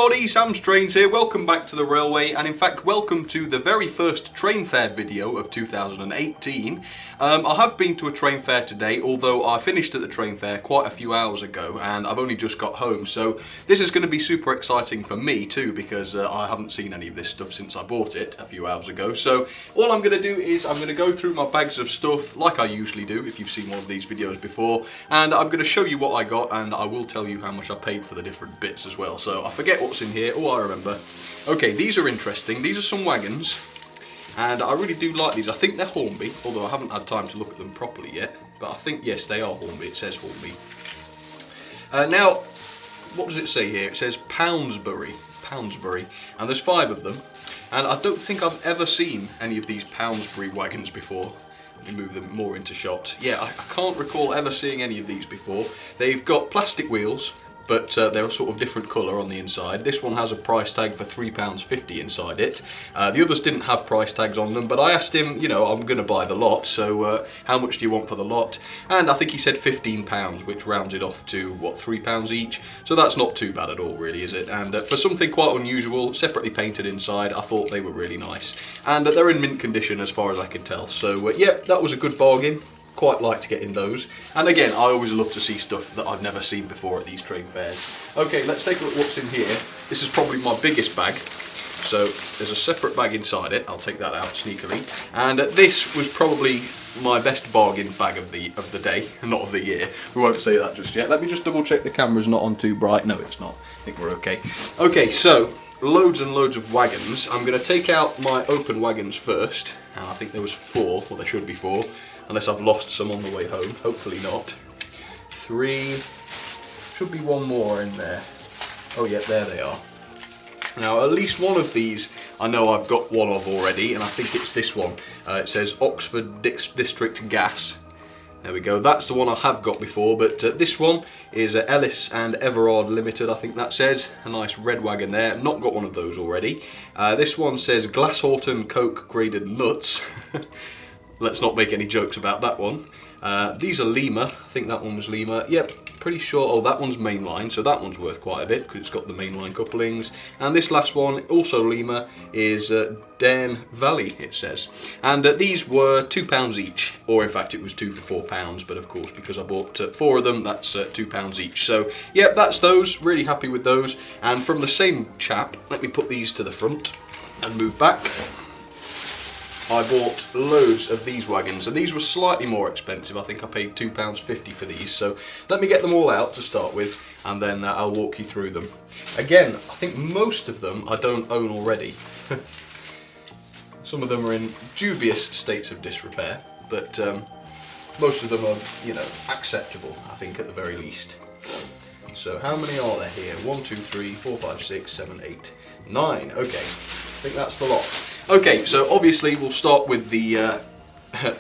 everybody, Sam's Trains here. Welcome back to the railway, and in fact welcome to the very first train fair video of 2018. I have been to a train fair today, although I finished at the train fair quite a few hours ago and I've only just got home, so this is going to be super exciting for me too, because I haven't seen any of this stuff since I bought it a few hours ago. So all I'm going to do is I'm going to go through my bags of stuff like I usually do if you've seen one of these videos before, and I'm going to show you what I got, and I will tell you how much I paid for the different bits as well. So I forget what's in here. Oh, I remember. Okay, these are interesting. These are some wagons, and I really do like these. I think they're Hornby, although I haven't had time to look at them properly yet. But I think, yes, they are Hornby. It says Hornby. Now, what does it say here? It says Poundsbury. Poundsbury. And there's 5 of them. And I don't think I've ever seen any of these Poundsbury wagons before. Let me move them more into shot. Yeah, I can't recall ever seeing any of these before. They've got plastic wheels, but they're a sort of different colour on the inside. This one has a price tag for £3.50 inside it. The others didn't have price tags on them, but I asked him, you know, I'm going to buy the lot, so how much do you want for the lot? And I think he said £15, which rounds it off to, what, £3 each? So that's not too bad at all, really, is it? And for something quite unusual, separately painted inside, I thought they were really nice. And they're in mint condition as far as I can tell. So, yeah, that was a good bargain. Quite liked getting those, and again I always love to see stuff that I've never seen before at these train fairs. Okay, let's take a look what's in here. This is probably my biggest bag, so there's a separate bag inside it. I'll take that out sneakily, and this was probably my best bargain bag of the day, not of the year. We won't say that just yet. Let me just double check the camera's not on too bright. No, it's not. I think we're okay. Okay, so loads and loads of wagons. I'm going to take out my open wagons first, and I think there was 4, or there should be 4. Unless I've lost some on the way home, hopefully not. 3, should be 1 more in there. Oh yeah, there they are. Now at least one of these I know I've got one of already, and I think it's this one. It says Oxford District Gas. There we go, that's the one I have got before, but this one is Ellis and Everard Limited, I think that says. A nice red wagon there, not got one of those already. This one says Glasshorton Coke Graded Nuts. Let's not make any jokes about that one. These are Lima. I think that one was Lima. Yep, pretty sure. Oh, that one's mainline, so that one's worth quite a bit because it's got the mainline couplings. And this last one, also Lima, is Dearne Valley, it says. And these were £2 each, or in fact it was 2 for £4, but of course because I bought 4 of them, that's £2 each. So, yep, that's those. Really happy with those. And from the same chap, let me put these to the front and move back. I bought loads of these wagons, and these were slightly more expensive. I think I paid £2.50 for these, so let me get them all out to start with, and then I'll walk you through them. Again, I think most of them I don't own already. Some of them are in dubious states of disrepair, but most of them are, you know, acceptable, I think, at the very least. So how many are there here? 1, 2, 3, 4, 5, 6, 7, 8, 9. Okay, I think that's the lot. Okay, so obviously we'll start with the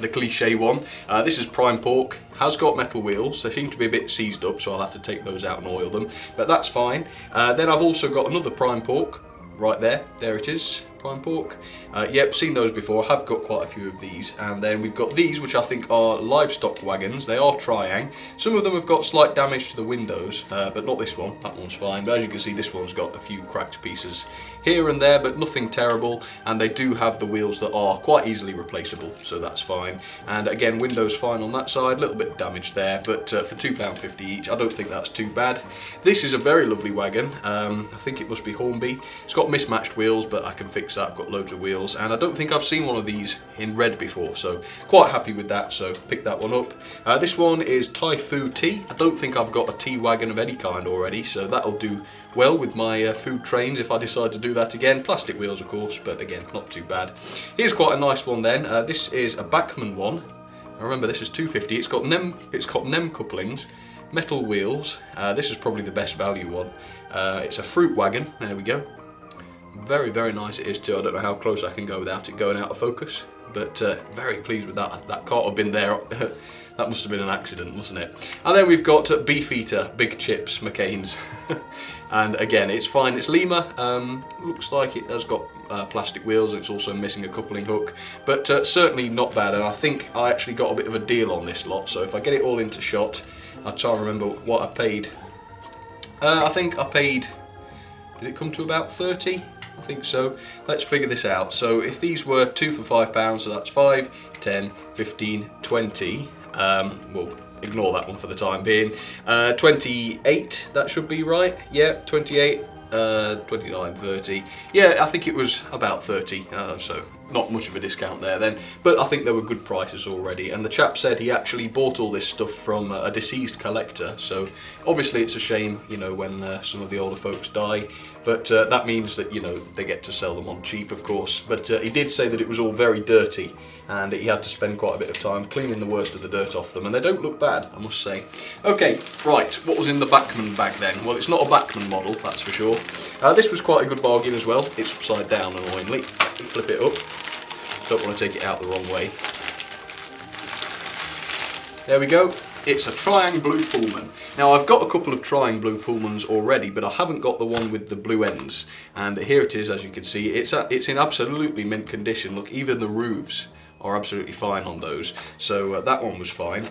the cliche one. This is prime pork, has got metal wheels. They seem to be a bit seized up, so I'll have to take those out and oil them, but that's fine. Then I've also got another prime pork, right there, there it is, prime pork. Yep, seen those before, I have got quite a few of these. And then we've got these, which I think are livestock wagons. They are Triang. Some of them have got slight damage to the windows, but not this one. That one's fine. But as you can see, this one's got a few cracked pieces here and there, but nothing terrible. And they do have the wheels that are quite easily replaceable, so that's fine. And again, windows fine on that side, a little bit damaged there, but for £2.50 each, I don't think that's too bad. This is a very lovely wagon. I think it must be Hornby. It's got mismatched wheels, but I can fix that. I've got loads of wheels, and I don't think I've seen one of these in red before, so quite happy with that, so pick that one up. This one is Typhoo Tea. I don't think I've got a tea wagon of any kind already, so that'll do well with my food trains if I decide to do that again. Plastic wheels, of course, but again, not too bad. Here's quite a nice one then. This is a Bachmann one. Remember, this is £2.50. It's got NEM couplings, metal wheels. This is probably the best value one. It's a fruit wagon. There we go. Very, very nice it is too. I don't know how close I can go without it going out of focus, but very pleased with that. That can't have been there. That must have been an accident, mustn't it? And then we've got Beefeater, Big Chips, McCain's. And again, it's fine. It's Lima. Looks like it has got plastic wheels. It's also missing a coupling hook, but certainly not bad. And I think I actually got a bit of a deal on this lot. So if I get it all into shot, I'll try and remember what I paid. I think I paid Did it come to about 30? I think so. Let's figure this out. So if these were 2 for £5, so that's 5, 10, 15, 20. Well, ignore that one for the time being. 28, that should be right. Yeah, 28. 29, 30. Yeah, I think it was about 30, so not much of a discount there then, but I think they were good prices already. And the chap said he actually bought all this stuff from a deceased collector, so obviously it's a shame, you know, when some of the older folks die, but that means that, you know, they get to sell them on cheap, of course. But he did say that it was all very dirty, and he had to spend quite a bit of time cleaning the worst of the dirt off them, and they don't look bad, I must say. Okay, right, what was in the Bachmann bag then? Well, it's not a Bachmann model, that's for sure. This was quite a good bargain as well. It's upside down, annoyingly. Flip it up. Don't want to take it out the wrong way. There we go. It's a Triang Blue Pullman. Now, I've got a couple of Triang Blue Pullmans already, but I haven't got the one with the blue ends. And here it is, as you can see. It's in absolutely mint condition. Look, even the roofs are absolutely fine on those. So that one was fine.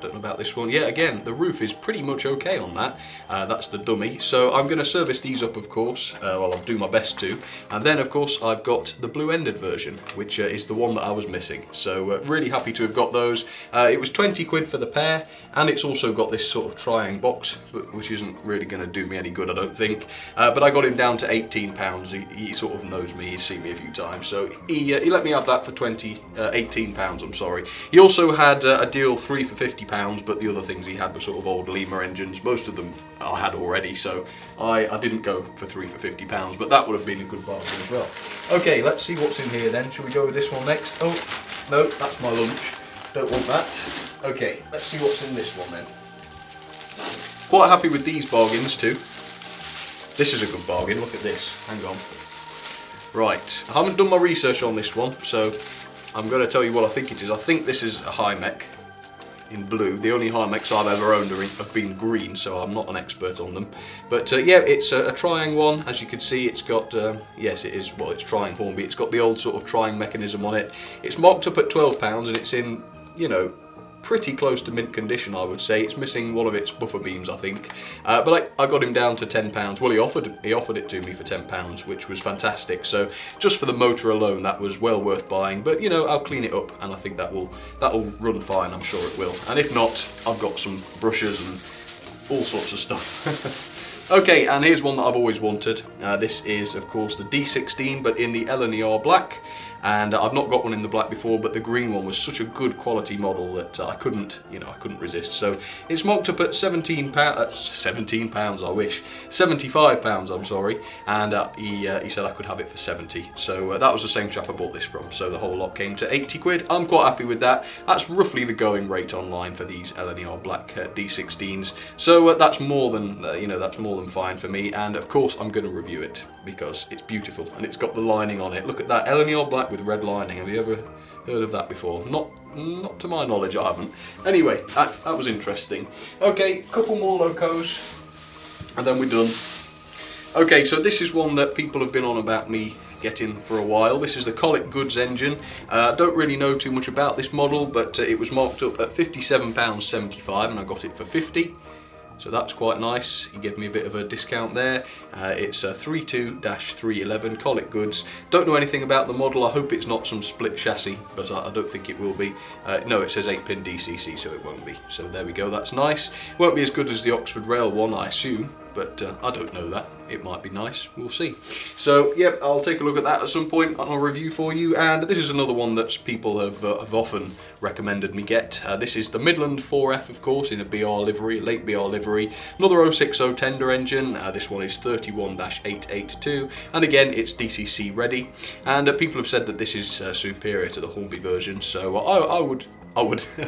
Don't know about this one. Yeah, again, the roof is pretty much okay on that. That's the dummy. So I'm going to service these up, of course. Well, I'll do my best to. And then, of course, I've got the blue-ended version, which is the one that I was missing. So really happy to have got those. It was 20 quid for the pair, and it's also got this sort of Triang box, which isn't really going to do me any good, I don't think. But I got him down to £18. He sort of knows me. He's seen me a few times. So he let me have that for £18, I'm sorry. He also had a deal 3 for £50, but the other things he had were sort of old LNER engines. Most of them I had already, so I didn't go for 3 for £50, but that would have been a good bargain as well. Okay, let's see what's in here then. Shall we go with this one next? Oh, no, that's my lunch. Don't want that. Okay, let's see what's in this one then. Quite happy with these bargains too. This is a good bargain, look at this. Hang on. Right, I haven't done my research on this one, so I'm going to tell you what I think it is. I think this is a high mech in blue. The only high mechs I've ever owned have been green, so I'm not an expert on them. But yeah, it's a Triang one. As you can see, it's got, yes it is, well it's Triang Hornby. It's got the old sort of Triang mechanism on it. It's marked up at £12 and it's in, you know, pretty close to mint condition, I would say. It's missing one of its buffer beams, I think. But I got him down to £10. Well, he offered it to me for £10, which was fantastic. So just for the motor alone, that was well worth buying. But you know, I'll clean it up, and I think that'll run fine. I'm sure it will. And if not, I've got some brushes and all sorts of stuff. Okay, and here's one that I've always wanted. This is, of course, the D16, but in the LNER black. And I've not got one in the black before, but the green one was such a good quality model that I couldn't resist. So it's marked up at £17, I wish, £75, I'm sorry. And he said I could have it for 70. So that was the same chap I bought this from. So the whole lot came to 80 quid. I'm quite happy with that. That's roughly the going rate online for these LNER black D16s. So that's more than that's more than fine for me. And of course I'm going to review it because it's beautiful and it's got the lining on it. Look at that, LNER black with red lining. Have you ever heard of that before? Not to my knowledge, I haven't. Anyway, that was interesting. Okay, couple more locos and then we're done. Okay, so this is one that people have been on about me getting for a while. This is the Colic Goods engine. Don't really know too much about this model, but it was marked up at £57.75 and I got it for 50. So that's quite nice. He gave me a bit of a discount there. It's a 32-311 Colic Goods. Don't know anything about the model. I hope it's not some split chassis, but I don't think it will be. No, it says 8-pin DCC, so it won't be. So there we go, that's nice. Won't be as good as the Oxford Rail one, I assume, but I don't know that. It might be nice, we'll see. So, yep, I'll take a look at that at some point on a review for you. And this is another one that people have often recommended me get. This is the Midland 4F, of course, in a BR livery, late BR livery. Another 060 tender engine. This one is 31-882, and again, it's DCC ready. And people have said that this is superior to the Hornby version, so I would,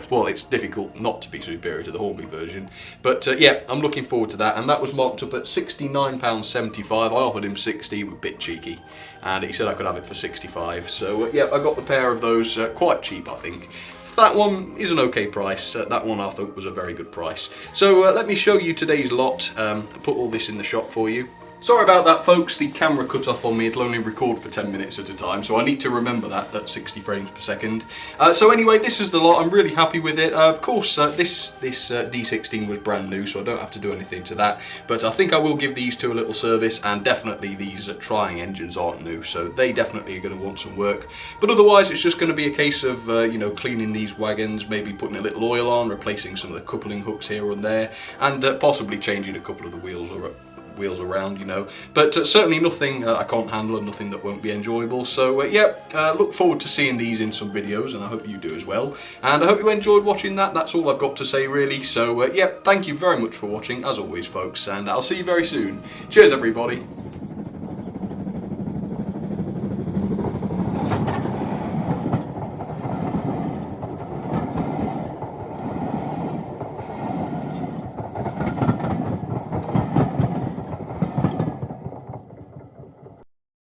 well, it's difficult not to be superior to the Hornby version, but yeah, I'm looking forward to that. And that was marked up at £69.75. I offered him 60, a bit cheeky, and he said I could have it for 65. So yeah, I got the pair of those quite cheap, I think. That one is an okay price. That one I thought was a very good price. So let me show you today's lot. Put all this in the shop for you. Sorry about that, folks, the camera cut off on me. It'll only record for 10 minutes at a time, so I need to remember that at 60 frames per second. So anyway, this is the lot. I'm really happy with it. Of course, this D16 was brand new, so I don't have to do anything to that, but I think I will give these two a little service, and definitely these trying engines aren't new, so they definitely are going to want some work. But otherwise, it's just going to be a case of, you know, cleaning these wagons, maybe putting a little oil on, replacing some of the coupling hooks here and there, and possibly changing a couple of the wheels around, you know, but certainly nothing I can't handle and nothing that won't be enjoyable. So yeah, look forward to seeing these in some videos, and I hope you do as well, and I hope you enjoyed watching that. That's all I've got to say really. So yeah, thank you very much for watching as always, folks, and I'll see you very soon. Cheers everybody.